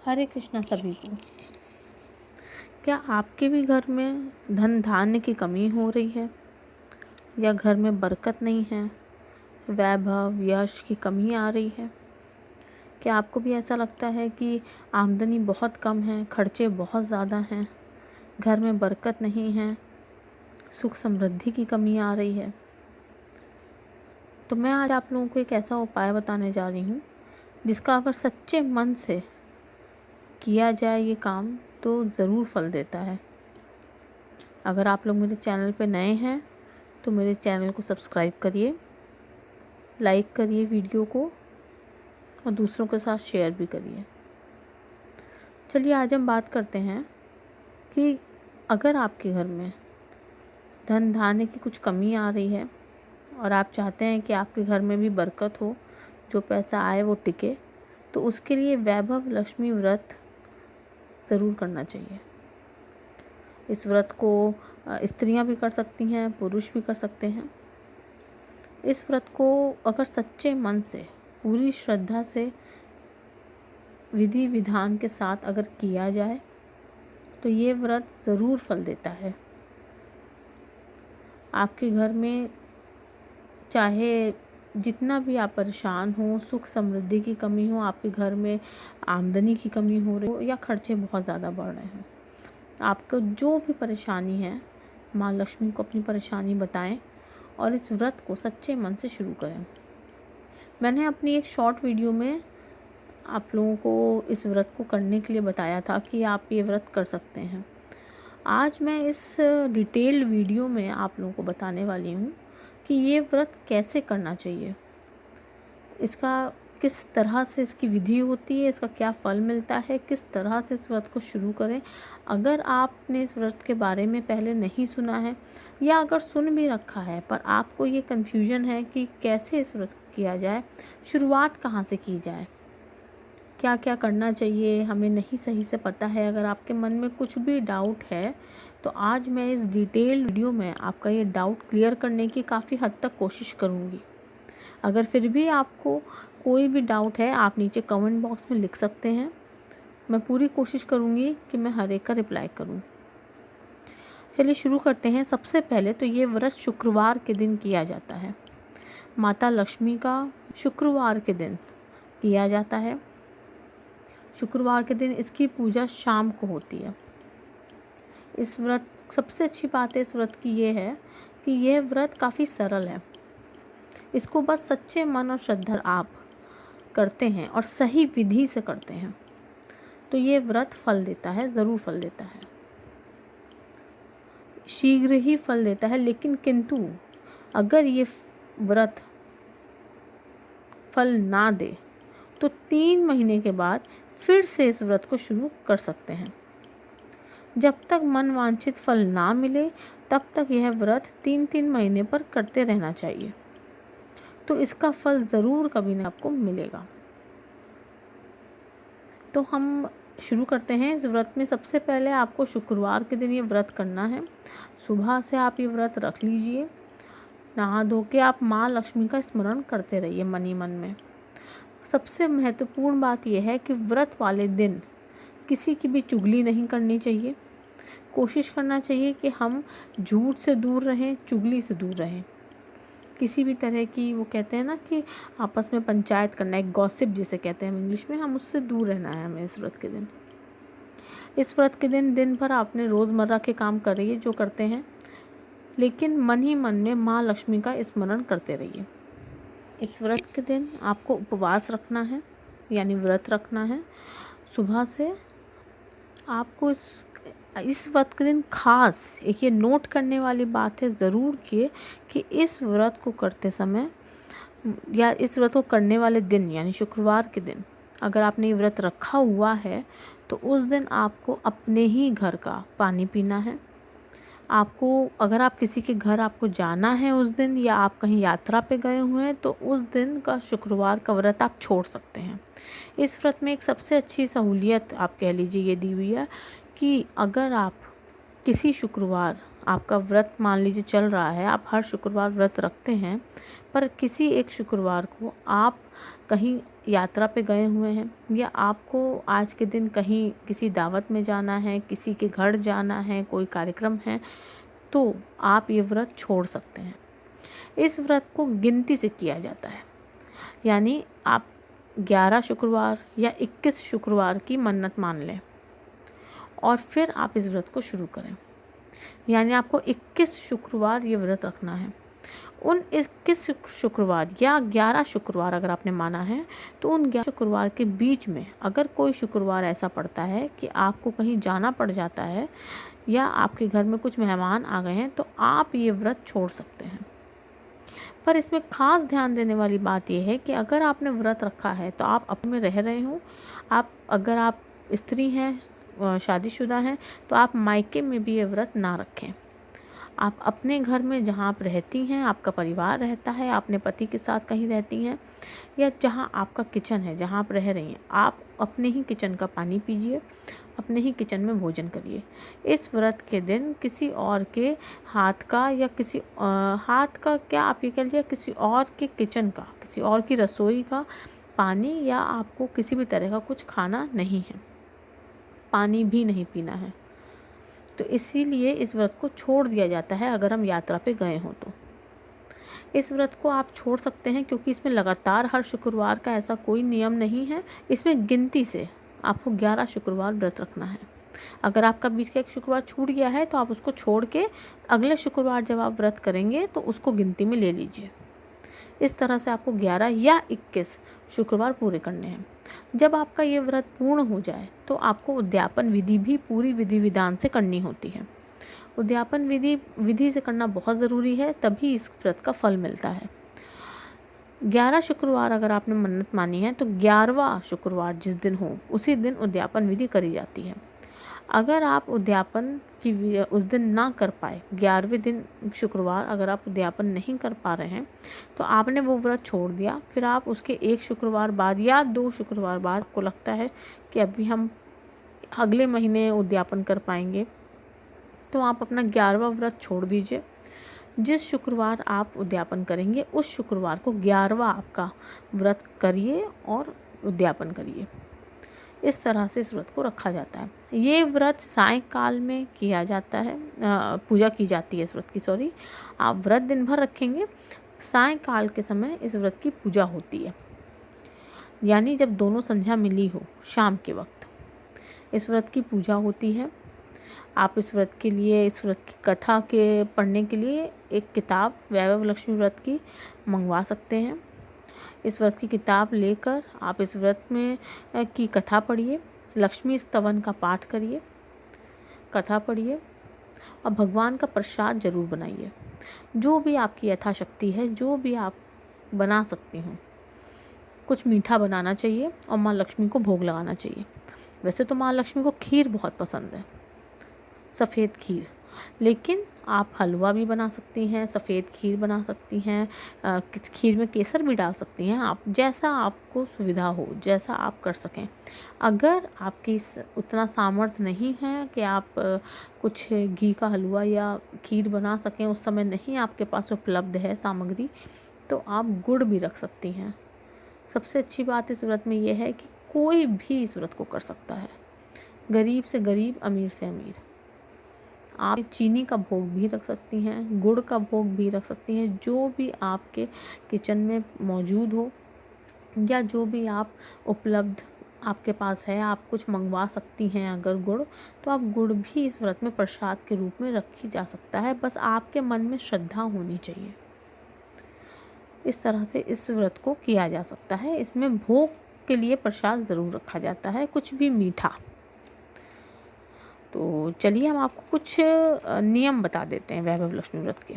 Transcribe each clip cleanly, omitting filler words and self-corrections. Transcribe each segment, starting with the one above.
हरे कृष्णा सभी को। क्या आपके भी घर में धन धान्य की कमी हो रही है या घर में बरकत नहीं है, वैभव यश की कमी आ रही है? क्या आपको भी ऐसा लगता है कि आमदनी बहुत कम है, खर्चे बहुत ज़्यादा हैं, घर में बरकत नहीं है, सुख समृद्धि की कमी आ रही है? तो मैं आज आप लोगों को एक ऐसा उपाय बताने जा रही हूँ जिसका अगर सच्चे मन से किया जाए ये काम तो ज़रूर फल देता है। अगर आप लोग मेरे चैनल पे नए हैं तो मेरे चैनल को सब्सक्राइब करिए, लाइक करिए वीडियो को और दूसरों के साथ शेयर भी करिए। चलिए आज हम बात करते हैं कि अगर आपके घर में धन धान्य की कुछ कमी आ रही है और आप चाहते हैं कि आपके घर में भी बरकत हो, जो पैसा आए वो टिके, तो उसके लिए वैभव लक्ष्मी व्रत ज़रूर करना चाहिए। इस व्रत को स्त्रियां भी कर सकती हैं, पुरुष भी कर सकते हैं। इस व्रत को अगर सच्चे मन से, पूरी श्रद्धा से, विधि विधान के साथ अगर किया जाए तो ये व्रत ज़रूर फल देता है। आपके घर में चाहे जितना भी आप परेशान हो, सुख समृद्धि की कमी हो, आपके घर में आमदनी की कमी हो रही हो या खर्चे बहुत ज़्यादा बढ़ रहे हैं, आपको जो भी परेशानी है, माँ लक्ष्मी को अपनी परेशानी बताएं और इस व्रत को सच्चे मन से शुरू करें। मैंने अपनी एक शॉर्ट वीडियो में आप लोगों को इस व्रत को करने के लिए बताया था कि आप ये व्रत कर सकते हैं। आज मैं इस डिटेल्ड वीडियो में आप लोगों को बताने वाली हूँ कि ये व्रत कैसे करना चाहिए, इसका किस तरह से इसकी विधि होती है, इसका क्या फल मिलता है, किस तरह से इस व्रत को शुरू करें। अगर आपने इस व्रत के बारे में पहले नहीं सुना है या अगर सुन भी रखा है पर आपको ये कन्फ्यूजन है कि कैसे इस व्रत को किया जाए, शुरुआत कहाँ से की जाए, क्या क्या करना चाहिए, हमें नहीं सही से पता है, अगर आपके मन में कुछ भी डाउट है तो आज मैं इस डिटेल्ड वीडियो में आपका ये डाउट क्लियर करने की काफ़ी हद तक कोशिश करूँगी। अगर फिर भी आपको कोई भी डाउट है आप नीचे कमेंट बॉक्स में लिख सकते हैं, मैं पूरी कोशिश करूँगी कि मैं हर एक का रिप्लाई करूँ। चलिए शुरू करते हैं। सबसे पहले तो ये व्रत शुक्रवार के दिन किया जाता है। माता लक्ष्मी का शुक्रवार के दिन किया जाता है। शुक्रवार के दिन इसकी पूजा शाम को होती है। इस व्रत सबसे अच्छी बात है इस व्रत की ये है कि यह व्रत काफ़ी सरल है। इसको बस सच्चे मन और श्रद्धा आप करते हैं और सही विधि से करते हैं तो ये व्रत फल देता है, ज़रूर फल देता है, शीघ्र ही फल देता है। लेकिन किंतु अगर ये व्रत फल ना दे तो 3 महीने के बाद फिर से इस व्रत को शुरू कर सकते हैं। जब तक मन वांछित फल ना मिले तब तक यह व्रत 3-3 महीने पर करते रहना चाहिए, तो इसका फल ज़रूर कभी ना आपको मिलेगा। तो हम शुरू करते हैं इस व्रत में। सबसे पहले आपको शुक्रवार के दिन ये व्रत करना है। सुबह से आप ये व्रत रख लीजिए, नहा धो के आप माँ लक्ष्मी का स्मरण करते रहिए मन ही मन में। सबसे महत्वपूर्ण बात यह है कि व्रत वाले दिन किसी की भी चुगली नहीं करनी चाहिए। कोशिश करना चाहिए कि हम झूठ से दूर रहें, चुगली से दूर रहें। किसी भी तरह की, वो कहते हैं ना कि आपस में पंचायत करना, एक गॉसिप जिसे कहते हैं हम इंग्लिश में, हम उससे दूर रहना है हमें इस व्रत के दिन। इस व्रत के दिन दिन भर आपने रोज़मर्रा के काम कर रही है जो करते हैं, लेकिन मन ही मन में माँ लक्ष्मी का स्मरण करते रहिए। इस व्रत के दिन आपको उपवास रखना है, यानी व्रत रखना है। सुबह से आपको इस व्रत के दिन खास एक ये नोट करने वाली बात है ज़रूर कि इस व्रत को करते समय या इस व्रत को करने वाले दिन यानी शुक्रवार के दिन अगर आपने ये व्रत रखा हुआ है तो उस दिन आपको अपने ही घर का पानी पीना है। आपको अगर आप किसी के घर आपको जाना है उस दिन या आप कहीं यात्रा पे गए हुए हैं तो उस दिन का शुक्रवार का व्रत आप छोड़ सकते हैं। इस व्रत में एक सबसे अच्छी सहूलियत आप कह लीजिए ये दी हुई है कि अगर आप किसी शुक्रवार, आपका व्रत मान लीजिए चल रहा है, आप हर शुक्रवार व्रत रखते हैं, पर किसी एक शुक्रवार को आप कहीं यात्रा पे गए हुए हैं या आपको आज के दिन कहीं किसी दावत में जाना है, किसी के घर जाना है, कोई कार्यक्रम है, तो आप ये व्रत छोड़ सकते हैं। इस व्रत को गिनती से किया जाता है, यानी आप 11 शुक्रवार या 21 शुक्रवार की मन्नत मान लें और फिर आप इस व्रत को शुरू करें। यानी आपको 21 शुक्रवार ये व्रत रखना है। उन 21 शुक्रवार या 11 शुक्रवार अगर आपने माना है, तो उन 11 शुक्रवार के बीच में अगर कोई शुक्रवार ऐसा पड़ता है कि आपको कहीं जाना पड़ जाता है या आपके घर में कुछ मेहमान आ गए हैं, तो आप ये व्रत छोड़ सकते हैं। पर इसमें ख़ास ध्यान देने वाली बात यह है कि अगर आपने व्रत रखा है तो आप अपने रह रहे हो, अगर आप स्त्री हैं, शादीशुदा हैं, तो आप मायके में भी ये व्रत ना रखें। आप अपने घर में जहाँ आप रहती हैं, आपका परिवार रहता है, अपने पति के साथ कहीं रहती हैं या जहाँ आपका किचन है, जहाँ आप रह रही हैं, आप अपने ही किचन का पानी पीजिए, अपने ही किचन में भोजन करिए। इस व्रत के दिन किसी और के हाथ का या हाथ का क्या आप ये कह लीजिए, किसी और के किचन का, किसी और की रसोई का पानी या आपको किसी भी तरह का कुछ खाना नहीं है, पानी भी नहीं पीना है। तो इसीलिए इस व्रत को छोड़ दिया जाता है अगर हम यात्रा पे गए हों तो। इस व्रत को आप छोड़ सकते हैं क्योंकि इसमें लगातार हर शुक्रवार का ऐसा कोई नियम नहीं है। इसमें गिनती से आपको 11 शुक्रवार व्रत रखना है। अगर आपका बीच का एक शुक्रवार छूट गया है तो आप उसको छोड़ के अगले शुक्रवार जब आप व्रत करेंगे तो उसको गिनती में ले लीजिए। इस तरह से आपको 11 या 21 शुक्रवार पूरे करने हैं। जब आपका ये व्रत पूर्ण हो जाए तो आपको उद्यापन विधि भी पूरी विधि विधान से करनी होती है। उद्यापन विधि से करना बहुत ज़रूरी है, तभी इस व्रत का फल मिलता है। 11 शुक्रवार अगर आपने मन्नत मानी है तो 11वां शुक्रवार जिस दिन हो उसी दिन उद्यापन विधि करी जाती है। अगर आप उद्यापन की उस दिन ना कर पाए, 11वें दिन शुक्रवार अगर आप उद्यापन नहीं कर पा रहे हैं तो आपने वो व्रत छोड़ दिया, फिर आप उसके 1 शुक्रवार बाद या 2 शुक्रवार बाद आपको लगता है कि अभी हम अगले महीने उद्यापन कर पाएंगे, तो आप अपना 11वां व्रत छोड़ दीजिए। जिस शुक्रवार आप उद्यापन करेंगे उस शुक्रवार को 11वां आपका व्रत करिए और उद्यापन करिए। इस तरह से इस व्रत को रखा जाता है। ये व्रत सायंकाल में किया जाता है, पूजा की जाती है इस व्रत की। आप व्रत दिन भर रखेंगे, सायंकाल के समय इस व्रत की पूजा होती है, यानी जब दोनों संध्या मिली हो शाम के वक्त इस व्रत की पूजा होती है। आप इस व्रत की कथा के पढ़ने के लिए एक किताब वैभव लक्ष्मी व्रत की मंगवा सकते हैं। इस व्रत की किताब लेकर आप इस व्रत में की कथा पढ़िए, लक्ष्मी स्तवन का पाठ करिए, कथा पढ़िए और भगवान का प्रसाद जरूर बनाइए। जो भी आपकी यथाशक्ति है, जो भी आप बना सकती हो, कुछ मीठा बनाना चाहिए और माँ लक्ष्मी को भोग लगाना चाहिए। वैसे तो माँ लक्ष्मी को खीर बहुत पसंद है, सफ़ेद खीर, लेकिन आप हलवा भी बना सकती हैं, सफ़ेद खीर बना सकती हैं, खीर में केसर भी डाल सकती हैं। आप जैसा आपको सुविधा हो, जैसा आप कर सकें। अगर आपकी उतना सामर्थ्य नहीं है कि आप कुछ घी का हलवा या खीर बना सकें, उस समय नहीं आपके पास उपलब्ध है सामग्री, तो आप गुड़ भी रख सकती हैं। सबसे अच्छी बात इस व्रत में यह है कि कोई भी इस व्रत को कर सकता है, गरीब से गरीब, अमीर से अमीर। आप चीनी का भोग भी रख सकती हैं, गुड़ का भोग भी रख सकती हैं, जो भी आपके किचन में मौजूद हो या जो भी आप उपलब्ध आपके पास है। आप कुछ मंगवा सकती हैं अगर गुड़, तो आप गुड़ भी इस व्रत में प्रसाद के रूप में रखी जा सकता है, बस आपके मन में श्रद्धा होनी चाहिए। इस तरह से इस व्रत को किया जा सकता है। इसमें भोग के लिए प्रसाद ज़रूर रखा जाता है, कुछ भी मीठा। तो चलिए हम आपको कुछ नियम बता देते हैं वैभव लक्ष्मी व्रत के।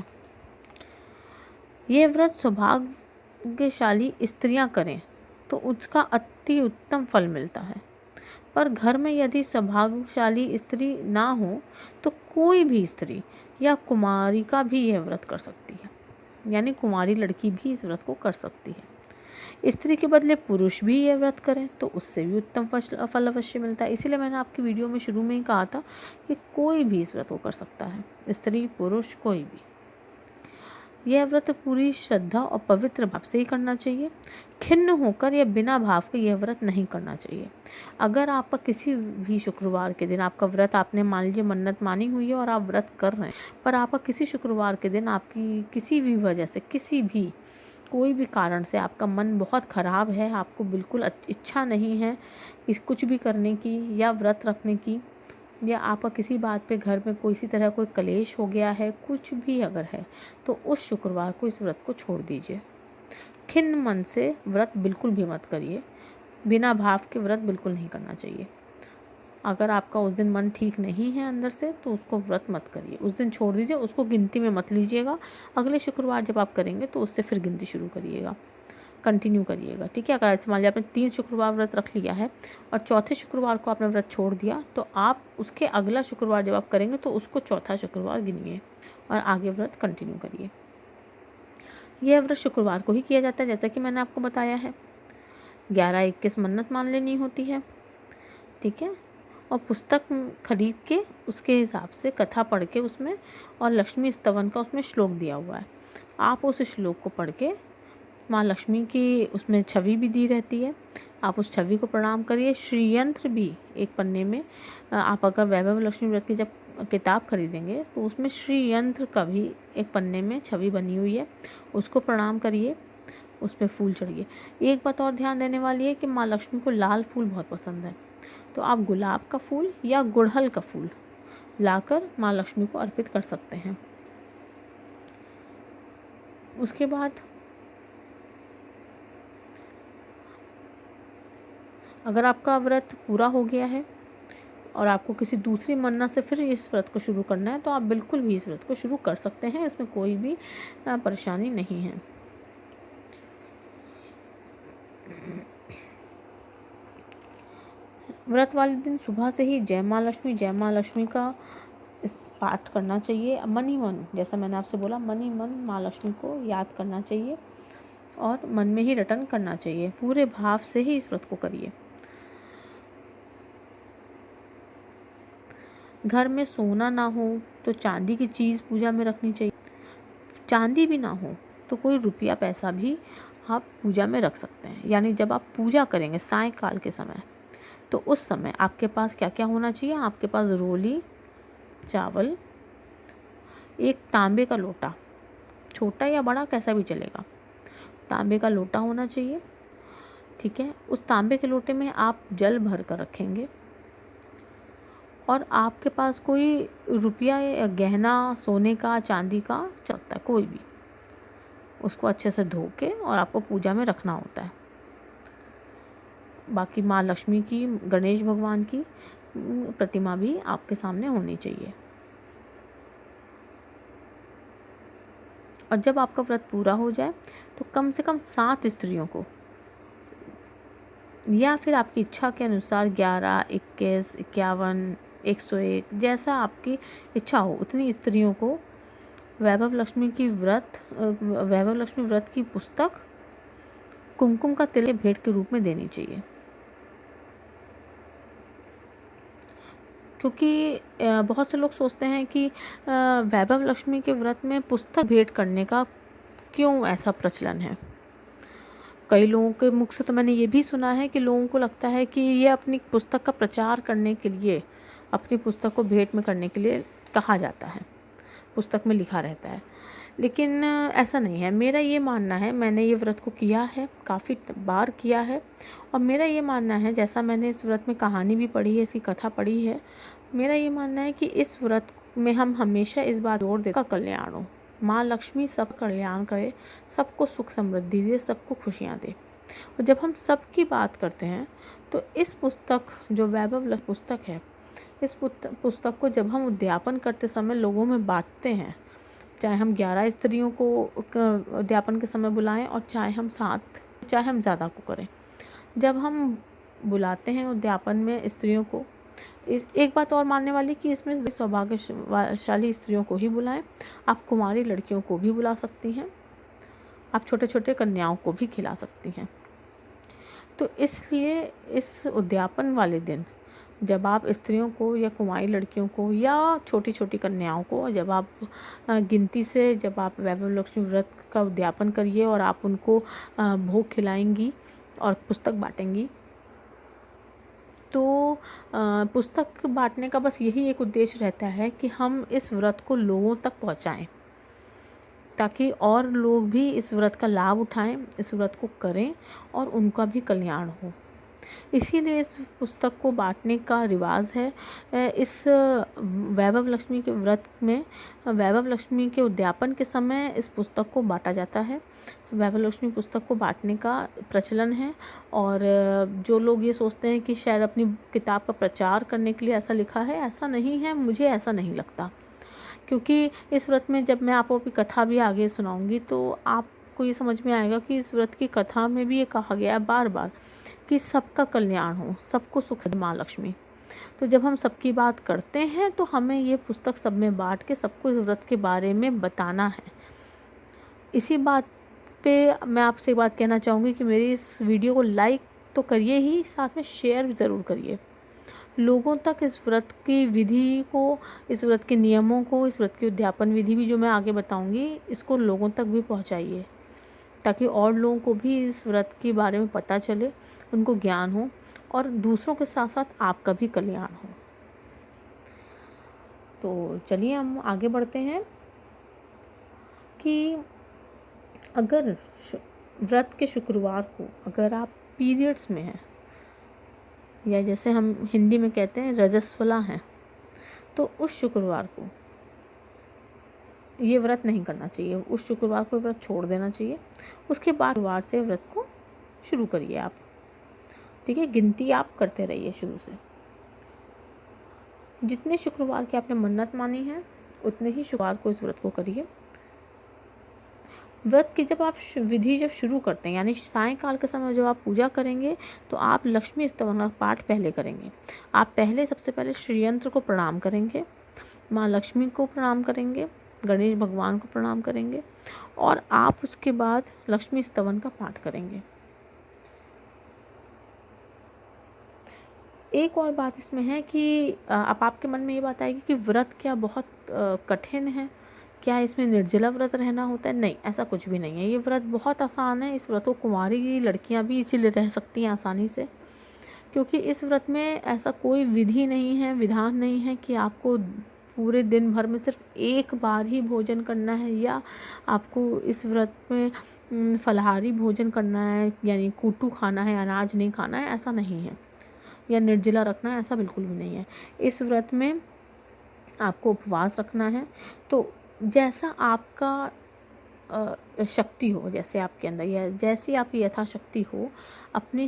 ये व्रत सौभाग्यशाली स्त्रियां करें तो उसका अति उत्तम फल मिलता है, पर घर में यदि सौभाग्यशाली स्त्री ना हो तो कोई भी स्त्री या कुमारी का भी यह व्रत कर सकती है, यानी कुमारी लड़की भी इस व्रत को कर सकती है। स्त्री के बदले पुरुष भी ये व्रत करें तो उससे भी उत्तम फल अवश्य मिलता है। इसीलिए मैंने आपकी वीडियो में शुरू में ही कहा था कि कोई भी इस व्रत को कर सकता है, स्त्री पुरुष कोई भी। यह व्रत पूरी श्रद्धा और पवित्र भाव से ही करना चाहिए। खिन्न होकर या बिना भाव के यह व्रत नहीं करना चाहिए। अगर आपका किसी भी शुक्रवार के दिन आपका व्रत, आपने मान लीजिए मन्नत मानी हुई है और आप व्रत कर रहे हैं, पर आपका किसी शुक्रवार के दिन आपकी किसी भी वजह से, किसी भी कोई भी कारण से आपका मन बहुत ख़राब है, आपको बिल्कुल इच्छा नहीं है इस कुछ भी करने की या व्रत रखने की, या आपका किसी बात पे घर में कोई सी तरह कोई कलेश हो गया है, कुछ भी अगर है, तो उस शुक्रवार को इस व्रत को छोड़ दीजिए। खिन्न मन से व्रत बिल्कुल भी मत करिए। बिना भाव के व्रत बिल्कुल नहीं करना चाहिए। अगर आपका उस दिन मन ठीक नहीं है अंदर से, तो उसको व्रत मत करिए, उस दिन छोड़ दीजिए, उसको गिनती में मत लीजिएगा। अगले शुक्रवार जब आप करेंगे तो उससे फिर गिनती शुरू करिएगा, कंटिन्यू करिएगा, ठीक है। अगर ऐसे मान लीजिए आपने 3 शुक्रवार व्रत रख लिया है और चौथे शुक्रवार को आपने व्रत छोड़ दिया, तो आप उसके अगला शुक्रवार जब आप करेंगे तो उसको चौथा शुक्रवार गिनिए और आगे व्रत कंटिन्यू करिए। यह व्रत शुक्रवार को ही किया जाता है, जैसा कि मैंने आपको बताया है। 11-21 मन्नत मान लेनी होती है, ठीक है। और पुस्तक खरीद के उसके हिसाब से कथा पढ़ के उसमें, और लक्ष्मी स्तवन का उसमें श्लोक दिया हुआ है, आप उस श्लोक को पढ़ के, माँ लक्ष्मी की उसमें छवि भी दी रहती है, आप उस छवि को प्रणाम करिए। श्रीयंत्र भी एक पन्ने में, आप अगर वैभव लक्ष्मी व्रत की जब किताब खरीदेंगे तो उसमें श्रीयंत्र का भी एक पन्ने में छवि बनी हुई है, उसको प्रणाम करिए, उसमें फूल चढ़िए। एक बात और ध्यान देने वाली है कि माँ लक्ष्मी को लाल फूल बहुत पसंद है, तो आप गुलाब का फूल या गुड़हल का फूल लाकर माँ लक्ष्मी को अर्पित कर सकते हैं। उसके बाद अगर आपका व्रत पूरा हो गया है और आपको किसी दूसरी मन्नत से फिर इस व्रत को शुरू करना है, तो आप बिल्कुल भी इस व्रत को शुरू कर सकते हैं, इसमें कोई भी परेशानी नहीं है। व्रत वाले दिन सुबह से ही जय माँ लक्ष्मी का इस पाठ करना चाहिए। मन ही मन, जैसा मैंने आपसे बोला, मन ही मन माँ लक्ष्मी को याद करना चाहिए और मन में ही रटन करना चाहिए। पूरे भाव से ही इस व्रत को करिए। घर में सोना ना हो तो चांदी की चीज़ पूजा में रखनी चाहिए। चांदी भी ना हो तो कोई रुपया पैसा भी आप पूजा में रख सकते हैं। यानी जब आप पूजा करेंगे सायंकाल के समय, तो उस समय आपके पास क्या क्या होना चाहिए? आपके पास रोली, चावल, एक तांबे का लोटा, छोटा या बड़ा कैसा भी चलेगा, तांबे का लोटा होना चाहिए, ठीक है। उस तांबे के लोटे में आप जल भर कर रखेंगे और आपके पास कोई रुपया या गहना सोने का, चांदी का चलता है, कोई भी, उसको अच्छे से धो के और आपको पूजा में रखना होता है। बाकी माँ लक्ष्मी की, गणेश भगवान की प्रतिमा भी आपके सामने होनी चाहिए। और जब आपका व्रत पूरा हो जाए तो कम से कम 7 स्त्रियों को, या फिर आपकी इच्छा के अनुसार 11, 21, 51, 101, जैसा आपकी इच्छा हो उतनी स्त्रियों को वैभव लक्ष्मी व्रत की पुस्तक कुमकुम का तिलक भेंट के रूप में देनी चाहिए। क्योंकि बहुत से लोग सोचते हैं कि वैभव लक्ष्मी के व्रत में पुस्तक भेंट करने का क्यों ऐसा प्रचलन है। कई लोगों के मुख से तो मैंने ये भी सुना है कि लोगों को लगता है कि ये अपनी पुस्तक का प्रचार करने के लिए, अपनी पुस्तक को भेंट में करने के लिए कहा जाता है, पुस्तक में लिखा रहता है, लेकिन ऐसा नहीं है। मेरा ये मानना है, मैंने ये व्रत को किया है, काफ़ी बार किया है, और मेरा ये मानना है, जैसा मैंने इस व्रत में कहानी भी पढ़ी है, इसकी कथा पढ़ी है, मेरा ये मानना है कि इस व्रत में हम हमेशा इस बात जोर दें का कल्याण हो, माँ लक्ष्मी सब कल्याण करे, सबको सुख समृद्धि दे, सबको खुशियाँ दे। और जब हम सब की बात करते हैं तो इस पुस्तक, जो वैभव पुस्तक है, इस पुस्तक को जब हम उद्यापन करते समय लोगों में बांटते हैं, चाहे हम 11 स्त्रियों को उद्यापन के समय बुलाएं और चाहे हम 7, चाहे हम ज़्यादा को करें, जब हम बुलाते हैं उद्यापन में स्त्रियों को, एक बात और मानने वाली कि इसमें सौभाग्यशाली स्त्रियों को ही बुलाएं। आप कुमारी लड़कियों को भी बुला सकती हैं, आप छोटे छोटे कन्याओं को भी खिला सकती हैं। तो इसलिए इस उद्यापन वाले दिन जब आप स्त्रियों को या कुंवारी लड़कियों को या छोटी छोटी कन्याओं को जब आप गिनती से जब आप वैभव लक्ष्मी व्रत का उद्यापन करिए और आप उनको भोग खिलाएंगी और पुस्तक बांटेंगी, तो पुस्तक बांटने का बस यही एक उद्देश्य रहता है कि हम इस व्रत को लोगों तक पहुंचाएं, ताकि और लोग भी इस व्रत का लाभ उठाएं, इस व्रत को करें और उनका भी कल्याण हो। इसीलिए इस पुस्तक को बांटने का रिवाज है। इस वैभव लक्ष्मी के व्रत में वैभव लक्ष्मी के उद्यापन के समय इस पुस्तक को बांटा जाता है। वैभव लक्ष्मी पुस्तक को बांटने का प्रचलन है। और जो लोग ये सोचते हैं कि शायद अपनी किताब का प्रचार करने के लिए ऐसा लिखा है, ऐसा नहीं है, मुझे ऐसा नहीं लगता। क्योंकि इस व्रत में जब मैं आपको अपनी कथा भी आगे सुनाऊंगी तो आपको ये समझ में आएगा कि इस व्रत की कथा में भी ये कहा गया है बार बार कि सबका कल्याण हो, सबको सुख से माँ लक्ष्मी। तो जब हम सबकी बात करते हैं तो हमें ये पुस्तक सब में बांट के सबको इस व्रत के बारे में बताना है। इसी बात पे मैं आपसे एक बात कहना चाहूँगी कि मेरी इस वीडियो को लाइक तो करिए ही, साथ में शेयर भी ज़रूर करिए। लोगों तक इस व्रत की विधि को, इस व्रत के नियमों को, इस व्रत की उद्यापन विधि भी जो मैं आगे बताऊँगी, इसको लोगों तक भी पहुँचाइए, ताकि और लोगों को भी इस व्रत के बारे में पता चले, उनको ज्ञान हो और दूसरों के साथ साथ आपका भी कल्याण हो। तो चलिए हम आगे बढ़ते हैं कि अगर व्रत के शुक्रवार को अगर आप पीरियड्स में हैं, या जैसे हम हिंदी में कहते हैं रजस्वला हैं, तो उस शुक्रवार को ये व्रत नहीं करना चाहिए। उस शुक्रवार को व्रत छोड़ देना चाहिए। उसके बाद शुक्रवार से व्रत को शुरू करिए आप, ठीक है। गिनती आप करते रहिए शुरू से। जितने शुक्रवार की आपने मन्नत मानी है उतने ही शुक्रवार को इस व्रत को करिए। व्रत की जब आप विधि जब शुरू करते हैं, यानी सायंकाल के समय जब आप पूजा करेंगे, तो आप लक्ष्मी स्तवन का पाठ पहले करेंगे। आप पहले सबसे पहले श्रीयंत्र को प्रणाम करेंगे, माँ लक्ष्मी को प्रणाम करेंगे, गणेश भगवान को प्रणाम करेंगे और आप उसके बाद लक्ष्मी स्तवन का पाठ करेंगे। एक और बात इसमें है कि अब आपके मन में ये बात आएगी कि व्रत क्या बहुत कठिन है, क्या इसमें निर्जला व्रत रहना होता है? नहीं, ऐसा कुछ भी नहीं है। ये व्रत बहुत आसान है। इस व्रत को कुंवारी लड़कियां भी इसीलिए रह सकती हैं आसानी से, क्योंकि इस व्रत में ऐसा कोई विधि नहीं है, विधान नहीं है कि आपको पूरे दिन भर में सिर्फ एक बार ही भोजन करना है, या आपको इस व्रत में फलाहारी भोजन करना है, यानी कूटू खाना है, अनाज नहीं खाना है, ऐसा नहीं है, या निर्जला रखना है, ऐसा बिल्कुल भी नहीं है। इस व्रत में आपको उपवास रखना है। तो जैसा आपका शक्ति हो, जैसे आपके अंदर या जैसी आपकी यथाशक्ति हो, अपनी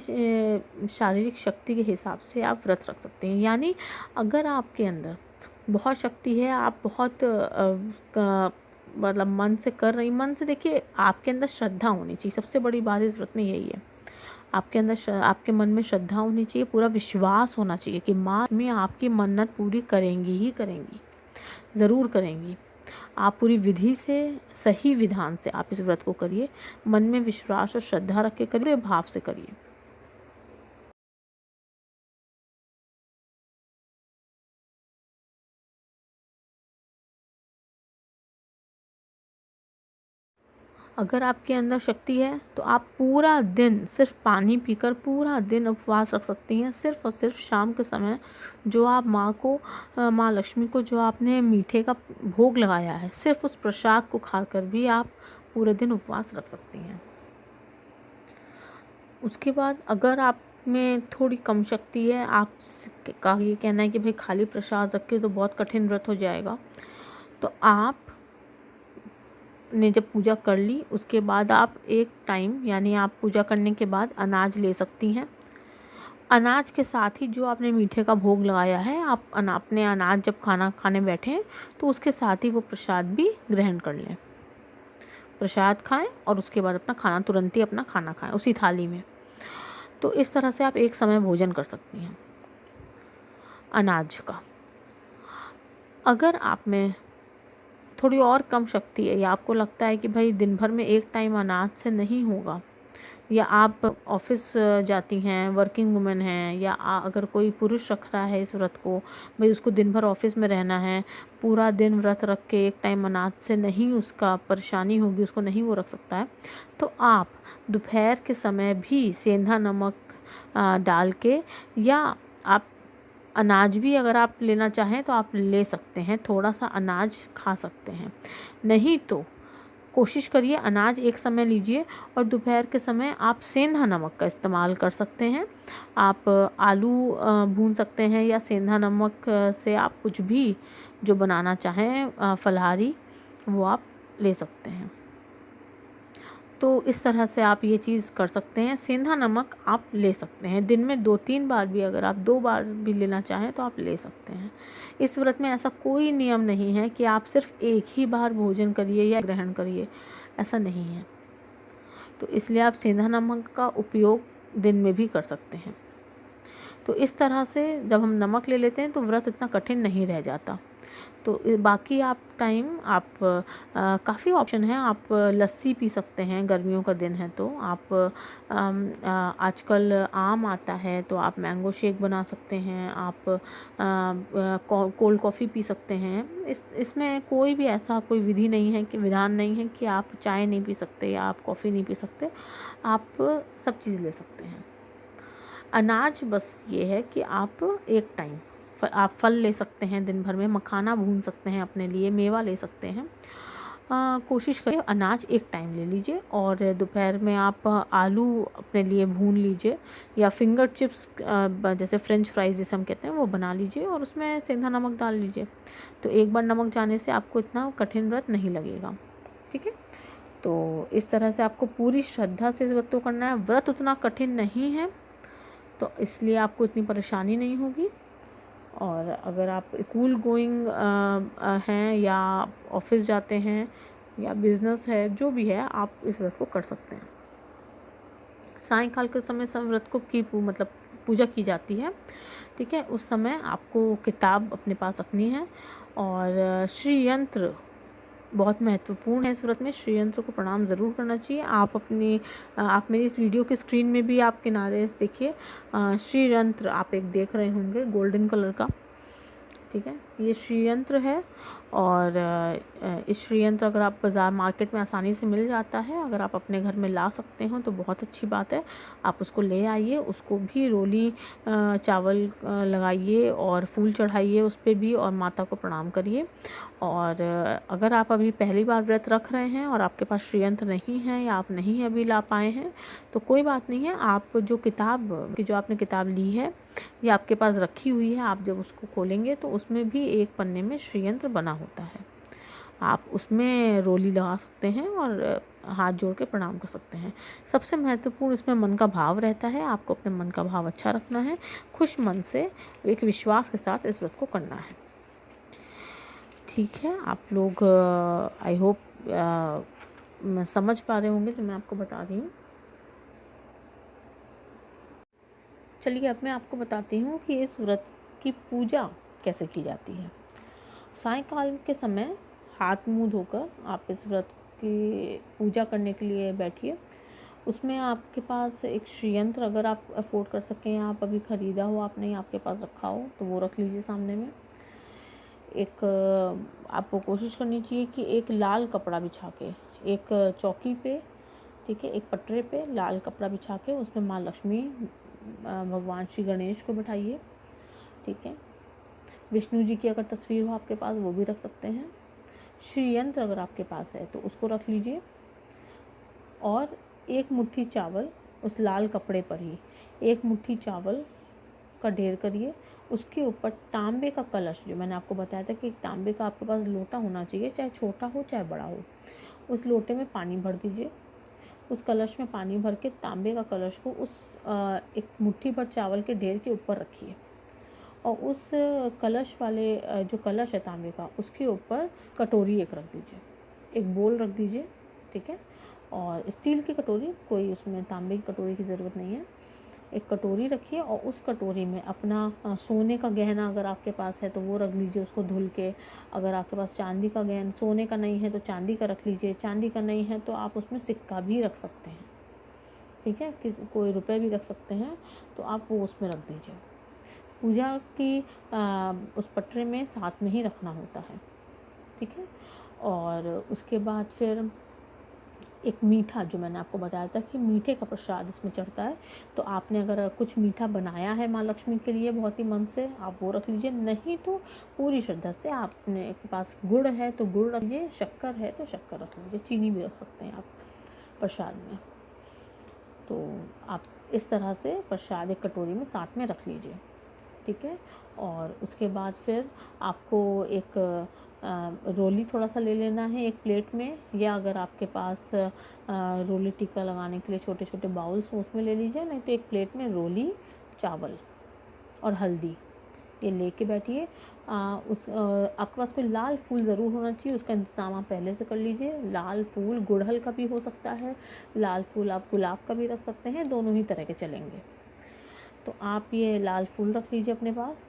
शारीरिक शक्ति के हिसाब से आप व्रत रख सकते हैं। यानी अगर आपके अंदर बहुत शक्ति है, आप बहुत मतलब मन से कर रही, मन से देखिए, आपके अंदर श्रद्धा होनी चाहिए। सबसे बड़ी बात इस व्रत में यही है, आपके अंदर आपके मन में श्रद्धा होनी चाहिए, पूरा विश्वास होना चाहिए कि माँ में आपकी मन्नत पूरी करेंगी ही करेंगी, ज़रूर करेंगी। आप पूरी विधि से, सही विधान से आप इस व्रत को करिए। मन में विश्वास और श्रद्धा रख के करिए, भाव से करिए। अगर आपके अंदर शक्ति है तो आप पूरा दिन सिर्फ पानी पीकर पूरा दिन उपवास रख सकती हैं। सिर्फ और सिर्फ शाम के समय जो आप माँ को, माँ लक्ष्मी को जो आपने मीठे का भोग लगाया है, सिर्फ उस प्रसाद को खाकर भी आप पूरे दिन उपवास रख सकती हैं। उसके बाद अगर आप में थोड़ी कम शक्ति है, आप का ये कहना है कि भाई खाली प्रसाद रख के तो बहुत कठिन व्रत हो जाएगा, तो आप ने जब पूजा कर ली उसके बाद आप एक टाइम, यानी आप पूजा करने के बाद अनाज ले सकती हैं। अनाज के साथ ही जो आपने मीठे का भोग लगाया है, आप अपने अनाज जब खाना खाने बैठें तो उसके साथ ही वो प्रसाद भी ग्रहण कर लें। प्रसाद खाएं और उसके बाद अपना खाना, तुरंत ही अपना खाना खाएं उसी थाली में। तो इस तरह से आप एक समय भोजन कर सकती हैं अनाज का। अगर आप में थोड़ी और कम शक्ति है, या आपको लगता है कि भाई दिन भर में एक टाइम अनाज से नहीं होगा, या आप ऑफिस जाती हैं, वर्किंग वुमेन हैं, या अगर कोई पुरुष रख रहा है इस व्रत को, भाई उसको दिन भर ऑफिस में रहना है, पूरा दिन व्रत रख के एक टाइम अनाज से नहीं उसका परेशानी होगी, उसको नहीं वो रख सकता है, तो आप दोपहर के समय भी सेंधा नमक डाल के, या आप अनाज भी अगर आप लेना चाहें तो आप ले सकते हैं, थोड़ा सा अनाज खा सकते हैं। नहीं तो कोशिश करिए अनाज एक समय लीजिए और दोपहर के समय आप सेंधा नमक का इस्तेमाल कर सकते हैं। आप आलू भून सकते हैं, या सेंधा नमक से आप कुछ भी जो बनाना चाहें फलाहारी वो आप ले सकते हैं। तो इस तरह से आप ये चीज़ कर सकते हैं। सेंधा नमक आप ले सकते हैं दिन में 2-3 बार भी, अगर आप 2 बार भी लेना चाहें तो आप ले सकते हैं। इस व्रत में ऐसा कोई नियम नहीं है कि आप सिर्फ एक ही बार भोजन करिए या ग्रहण करिए, ऐसा नहीं है। तो इसलिए आप सेंधा नमक का उपयोग दिन में भी कर सकते हैं। तो इस तरह से जब हम नमक ले लेते हैं तो व्रत इतना कठिन नहीं रह जाता। तो बाकी आप टाइम आप काफ़ी ऑप्शन हैं। आप लस्सी पी सकते हैं, गर्मियों का दिन है तो आप आजकल आम आता है तो आप मैंगो शेक बना सकते हैं। आप कोल्ड कॉफ़ी पी सकते हैं। इसमें कोई भी ऐसा कोई विधान नहीं है कि आप चाय नहीं पी सकते या आप कॉफ़ी नहीं पी सकते। आप सब चीज़ ले सकते हैं। अनाज बस ये है कि आप एक टाइम आप फल ले सकते हैं, दिन भर में मखाना भून सकते हैं अपने लिए, मेवा ले सकते हैं। कोशिश करिए अनाज एक टाइम ले लीजिए, और दोपहर में आप आलू अपने लिए भून लीजिए, या फिंगर चिप्स जैसे फ्रेंच फ्राइज जिसे हम कहते हैं वो बना लीजिए, और उसमें सेंधा नमक डाल लीजिए। तो एक बार नमक जाने से आपको इतना कठिन व्रत नहीं लगेगा। ठीक है, तो इस तरह से आपको पूरी श्रद्धा से इस व्रत को करना है। व्रत उतना कठिन नहीं है, तो इसलिए आपको इतनी परेशानी नहीं होगी। और अगर आप स्कूल गोइंग हैं, या ऑफिस जाते हैं, या बिज़नेस है, जो भी है, आप इस व्रत को कर सकते हैं। सायंकाल के समय सब व्रत को मतलब पूजा की जाती है। ठीक है, उस समय आपको किताब अपने पास रखनी है, और श्री यंत्र बहुत महत्वपूर्ण है इस व्रत में। श्री यंत्र को प्रणाम ज़रूर करना चाहिए। आप मेरी इस वीडियो की स्क्रीन में भी आप किनारे देखिए, श्री यंत्र आप एक देख रहे होंगे गोल्डन कलर का। ठीक है, ये श्री यंत्र है, और इस श्री यंत्र अगर आप बाज़ार मार्केट में आसानी से मिल जाता है, अगर आप अपने घर में ला सकते हो तो बहुत अच्छी बात है। आप उसको ले आइए, उसको भी रोली चावल लगाइए और फूल चढ़ाइए उस पर भी, और माता को प्रणाम करिए। और अगर आप अभी पहली बार व्रत रख रहे हैं और आपके पास श्री यंत्र नहीं है, या आप नहीं अभी ला पाए हैं, तो कोई बात नहीं है। आप जो आपने किताब ली है या आपके पास रखी हुई है, आप जब उसको खोलेंगे तो उसमें भी एक पन्ने में श्री यंत्र बना होता है। आप उसमें रोली लगा सकते हैं और हाथ जोड़ के प्रणाम कर सकते हैं। सबसे महत्वपूर्ण इसमें मन का भाव रहता है। आपको अपने मन का भाव अच्छा रखना है, खुश मन से एक विश्वास के साथ इस व्रत को करना है। ठीक है, आप लोग आई होप समझ पा रहे होंगे जो मैं आपको बता रही हूँ। चलिए अब मैं आपको बताती हूँ कि इस व्रत की पूजा कैसे की जाती है। सायंकाल के समय हाथ मुंह धोकर आप इस व्रत की पूजा करने के लिए बैठिए। उसमें आपके पास एक श्री यंत्र अगर आप अफोर्ड कर सकें, आप अभी ख़रीदा हो आपने, आपके पास रखा हो, तो वो रख लीजिए सामने में। एक आपको कोशिश करनी चाहिए कि एक लाल कपड़ा बिछा के, एक चौकी पे, ठीक है, एक पटरे पे लाल कपड़ा बिछा के उसमें माँ लक्ष्मी, भगवान श्री गणेश को बिठाइए। ठीक है, विष्णु जी की अगर तस्वीर हो आपके पास वो भी रख सकते हैं। श्री यंत्र अगर आपके पास है तो उसको रख लीजिए, और एक मुट्ठी चावल उस लाल कपड़े पर ही एक मुट्ठी चावल का ढेर करिए। उसके ऊपर तांबे का कलश, जो मैंने आपको बताया था कि एक तांबे का आपके पास लोटा होना चाहिए, चाहे छोटा हो चाहे बड़ा हो, उस लोटे में पानी भर दीजिए। उस कलश में पानी भर के तांबे का कलश को उस एक मुट्ठी भर चावल के ढेर के ऊपर रखिए, और उस कलश वाले जो कलश है तांबे का, उसके ऊपर कटोरी एक रख दीजिए, एक बोल रख दीजिए। ठीक है, और स्टील की कटोरी, कोई उसमें तांबे की कटोरी की ज़रूरत नहीं है। एक कटोरी रखिए, और उस कटोरी में अपना सोने का गहना अगर आपके पास है तो वो रख लीजिए, उसको धुल के। अगर आपके पास चांदी का गहना, सोने का नहीं है तो चांदी का रख लीजिए। चांदी का नहीं है तो आप उसमें सिक्का भी रख सकते हैं। ठीक है, कोई रुपए भी रख सकते हैं, तो आप वो उसमें रख दीजिए। पूजा की उस पटरे में साथ में ही रखना होता है, ठीक है। और उसके बाद फिर एक मीठा, जो मैंने आपको बताया था कि मीठे का प्रसाद इसमें चढ़ता है, तो आपने अगर कुछ मीठा बनाया है माँ लक्ष्मी के लिए बहुत ही मन से, आप वो रख लीजिए। नहीं तो पूरी श्रद्धा से आपने के पास गुड़ है तो गुड़ रख लीजिए, शक्कर है तो शक्कर रख लीजिए, चीनी भी रख सकते हैं आप प्रसाद में। तो आप इस तरह से प्रसाद एक कटोरी में साथ में रख लीजिए, ठीक है। और उसके बाद फिर आपको एक रोली थोड़ा सा ले लेना है एक प्लेट में, या अगर आपके पास रोली टिक्का लगाने के लिए छोटे छोटे बाउल्स हो उसमें ले लीजिए, नहीं तो एक प्लेट में रोली, चावल और हल्दी ये लेके बैठिए। आपके पास कोई लाल फूल ज़रूर होना चाहिए, उसका इंतज़ाम आप पहले से कर लीजिए। लाल फूल गुड़हल का भी हो सकता है, लाल फूल आप गुलाब का भी रख सकते हैं, दोनों ही तरह के चलेंगे। तो आप ये लाल फूल रख लीजिए अपने पास।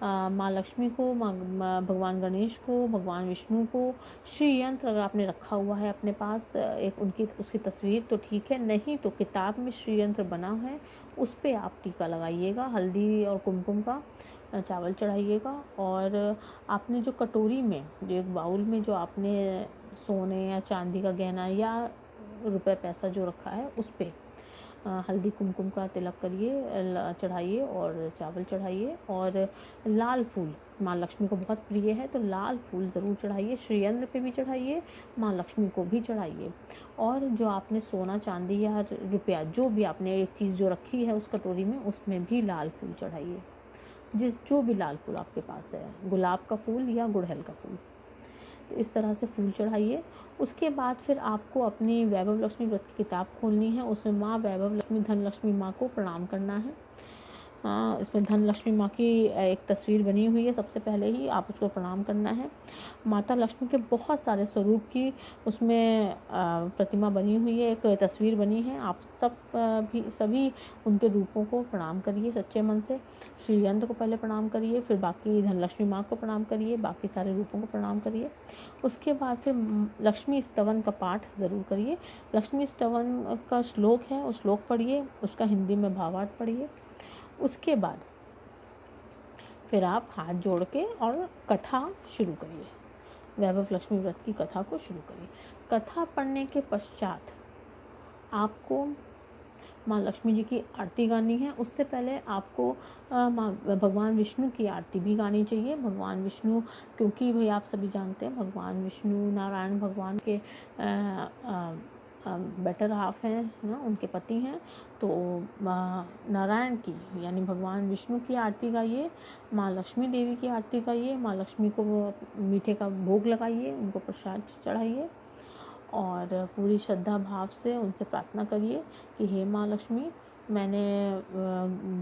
माँ लक्ष्मी को, भगवान गणेश को, भगवान विष्णु को श्री यंत्र अगर आपने रखा हुआ है अपने पास एक उसकी तस्वीर तो ठीक है, नहीं तो किताब में श्री यंत्र बना है उस पर आप टीका लगाइएगा, हल्दी और कुमकुम का चावल चढ़ाइएगा। और आपने जो कटोरी में, जो एक बाउल में जो आपने सोने या चांदी का गहना या रुपए पैसा जो रखा है उस पर हल्दी कुमकुम का तिलक करिए, चढ़ाइए और चावल चढ़ाइए। और लाल फूल माँ लक्ष्मी को बहुत प्रिय है, तो लाल फूल ज़रूर चढ़ाइए, श्रीयंत्र पे भी चढ़ाइए, माँ लक्ष्मी को भी चढ़ाइए। और जो आपने सोना चांदी या रुपया जो भी आपने एक चीज़ जो रखी है उस कटोरी में, उसमें भी लाल फूल चढ़ाइए, जो भी लाल फूल आपके पास है, गुलाब का फूल या गुड़हल का फूल, तो इस तरह से फूल चढ़ाइए। उसके बाद फिर आपको अपनी वैभव लक्ष्मी व्रत की किताब खोलनी है, उसमें माँ वैभव लक्ष्मी धन लक्ष्मी माँ को प्रणाम करना है। इसमें धन लक्ष्मी माँ की एक तस्वीर बनी हुई है, सबसे पहले ही आप उसको प्रणाम करना है। माता लक्ष्मी के बहुत सारे स्वरूप की उसमें प्रतिमा बनी हुई है, एक तस्वीर बनी है। आप सभी उनके रूपों को प्रणाम करिए सच्चे मन से। श्री यंत्र को पहले प्रणाम करिए, फिर बाकी धन लक्ष्मी माँ को प्रणाम करिए, बाकी सारे रूपों को प्रणाम करिए। उसके बाद फिर लक्ष्मी स्तवन का पाठ ज़रूर करिए। लक्ष्मी स्तवन का श्लोक है, उस श्लोक पढ़िए, उसका हिंदी में भावार्थ पढ़िए। उसके बाद फिर आप हाथ जोड़ के और कथा शुरू करिए, वैभव लक्ष्मी व्रत की कथा को शुरू करिए। कथा पढ़ने के पश्चात आपको माँ लक्ष्मी जी की आरती गानी है। उससे पहले आपको भगवान विष्णु की आरती भी गानी चाहिए। भगवान विष्णु, क्योंकि भाई आप सभी जानते हैं भगवान विष्णु नारायण भगवान के बेटर हाफ हैं ना, उनके पति हैं। तो नारायण की यानी भगवान विष्णु की आरती गाइए, माँ लक्ष्मी देवी की आरती गाइए, माँ लक्ष्मी को मीठे का भोग लगाइए, उनको प्रसाद चढ़ाइए और पूरी श्रद्धा भाव से उनसे प्रार्थना करिए कि हे माँ लक्ष्मी, मैंने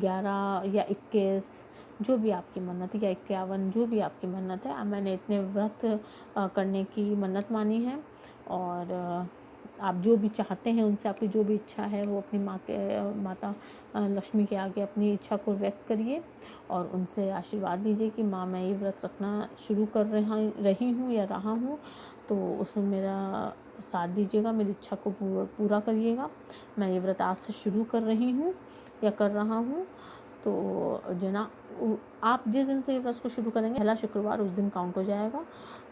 11 या 21 जो भी आपकी मन्नत है, या 51 जो भी आपकी मन्नत है, मैंने इतने व्रत करने की मन्नत मानी है। और आप जो भी चाहते हैं उनसे, आपकी जो भी इच्छा है वो अपनी माता लक्ष्मी के आगे अपनी इच्छा को व्यक्त करिए और उनसे आशीर्वाद दीजिए कि माँ मैं ये व्रत रखना शुरू कर रही हूँ या रहा हूँ, तो उसमें मेरा साथ दीजिएगा, मेरी इच्छा को पूरा करिएगा। मैं ये व्रत आज से शुरू कर रही हूँ या कर रहा हूँ। तो जना आप जिस दिन से ये व्रत को शुरू करेंगे, पहला शुक्रवार उस दिन काउंट हो जाएगा।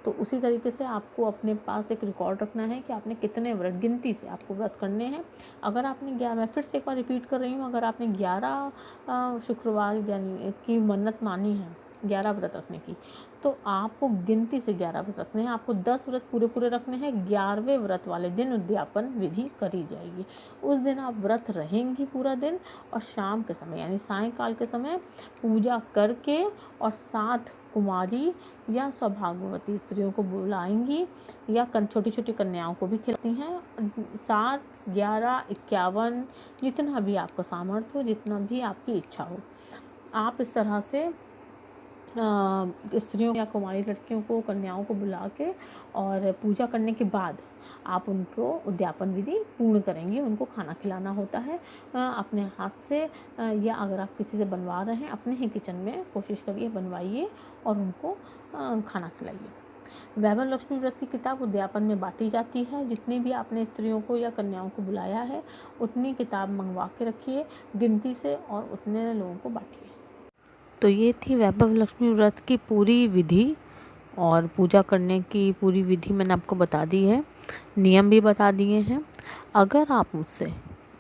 तो उसी तरीके से आपको अपने पास एक रिकॉर्ड रखना है कि आपने कितने व्रत, गिनती से आपको व्रत करने हैं। अगर आपने मैं फिर से एक बार रिपीट कर रही हूँ, अगर आपने 11 शुक्रवार यानी की मन्नत मानी है 11 व्रत रखने की, तो आपको गिनती से 11 व्रत रखने हैं। आपको 10 व्रत पूरे रखने हैं। 11वें व्रत वाले दिन उद्यापन विधि करी जाएगी। उस दिन आप व्रत रहेंगी पूरा दिन और शाम के समय यानी सायंकाल के समय पूजा करके और 7 कुमारी या सौभाग्यवती स्त्रियों को बुलाएंगी या छोटी छोटी कन्याओं को भी खिलाती हैं। 7, 11, 51 जितना भी आपका सामर्थ्य हो, जितना भी आपकी इच्छा हो, आप इस तरह से स्त्रियों या कुमारी लड़कियों को, कन्याओं को बुला के और पूजा करने के बाद आप उनको उद्यापन विधि पूर्ण करेंगे। उनको खाना खिलाना होता है अपने हाथ से, या अगर आप किसी से बनवा रहे हैं अपने ही किचन में कोशिश करिए बनवाइए और उनको खाना खिलाइए। वैभव लक्ष्मी व्रत की किताब उद्यापन में बांटी जाती है। जितनी भी आपने स्त्रियों को या कन्याओं को बुलाया है उतनी किताब मंगवा के रखिए गिनती से और उतने लोगों को बांटिए। तो ये थी वैभव लक्ष्मी व्रत की पूरी विधि और पूजा करने की पूरी विधि मैंने आपको बता दी है, नियम भी बता दिए हैं। अगर आप मुझसे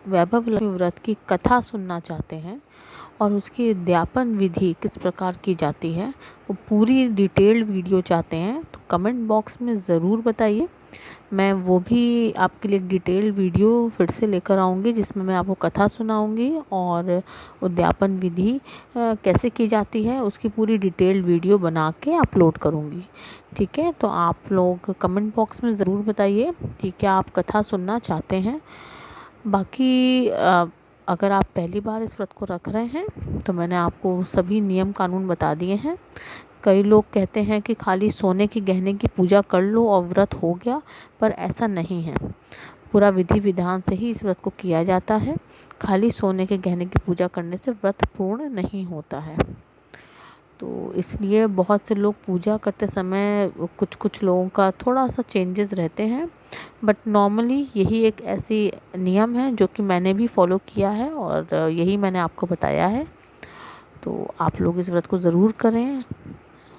वैभव लक्ष्मी व्रत की कथा सुनना चाहते हैं और उसकी उद्यापन विधि किस प्रकार की जाती है वो पूरी डिटेल्ड वीडियो चाहते हैं तो कमेंट बॉक्स में ज़रूर बताइए। मैं वो भी आपके लिए डिटेल्ड वीडियो फिर से लेकर आऊँगी जिसमें मैं आपको कथा सुनाऊँगी और उद्यापन विधि कैसे की जाती है उसकी पूरी डिटेल्ड वीडियो बना के अपलोड करूँगी। ठीक है, तो आप लोग कमेंट बॉक्स में ज़रूर बताइए कि क्या आप कथा सुनना चाहते हैं। बाकी अगर आप पहली बार इस व्रत को रख रहे हैं तो मैंने आपको सभी नियम कानून बता दिए हैं। कई लोग कहते हैं कि खाली सोने के गहने की पूजा कर लो और व्रत हो गया, पर ऐसा नहीं है। पूरा विधि विधान से ही इस व्रत को किया जाता है। खाली सोने के गहने की पूजा करने से व्रत पूर्ण नहीं होता है। तो इसलिए बहुत से लोग पूजा करते समय कुछ लोगों का थोड़ा सा चेंजेस रहते हैं, बट नॉर्मली यही एक ऐसी नियम है जो कि मैंने भी फॉलो किया है और यही मैंने आपको बताया है। तो आप लोग इस व्रत को ज़रूर करें।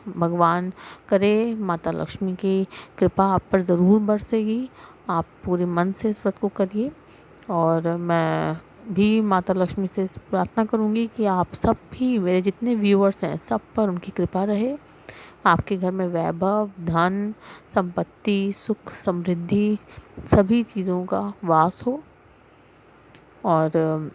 भगवान करे माता लक्ष्मी की कृपा आप पर ज़रूर बरसेगी। आप पूरे मन से इस व्रत को करिए और मैं भी माता लक्ष्मी से प्रार्थना करूंगी कि आप सब भी मेरे जितने व्यूअर्स हैं सब पर उनकी कृपा रहे। आपके घर में वैभव, धन, संपत्ति, सुख, समृद्धि सभी चीज़ों का वास हो। और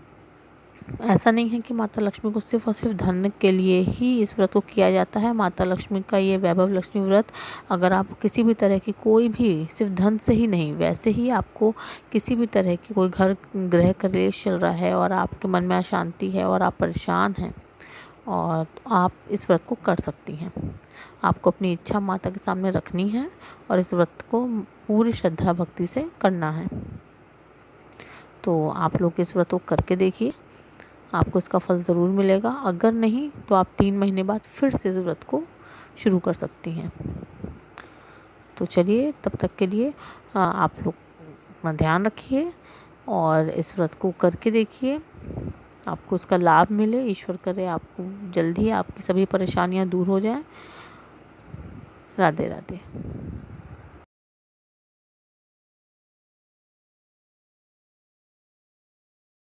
ऐसा नहीं है कि माता लक्ष्मी को सिर्फ और सिर्फ धन के लिए ही इस व्रत को किया जाता है। माता लक्ष्मी का ये वैभव लक्ष्मी व्रत अगर आप किसी भी तरह की कोई भी सिर्फ धन से ही नहीं, वैसे ही आपको किसी भी तरह की कोई घर गृह कलेश चल रहा है और आपके मन में अशांति है और आप परेशान हैं और आप इस व्रत को कर सकती हैं। आपको अपनी इच्छा माता के सामने रखनी है और इस व्रत को पूरी श्रद्धा भक्ति से करना है। तो आप लोग इस व्रत को करके देखिए, आपको इसका फल ज़रूर मिलेगा। अगर नहीं तो आप 3 महीने बाद फिर से इस व्रत को शुरू कर सकती हैं। तो चलिए, तब तक के लिए आप लोग अपना ध्यान रखिए और इस व्रत को करके देखिए, आपको उसका लाभ मिले। ईश्वर करे आपको जल्दी आपकी सभी परेशानियां दूर हो जाएं। राधे राधे।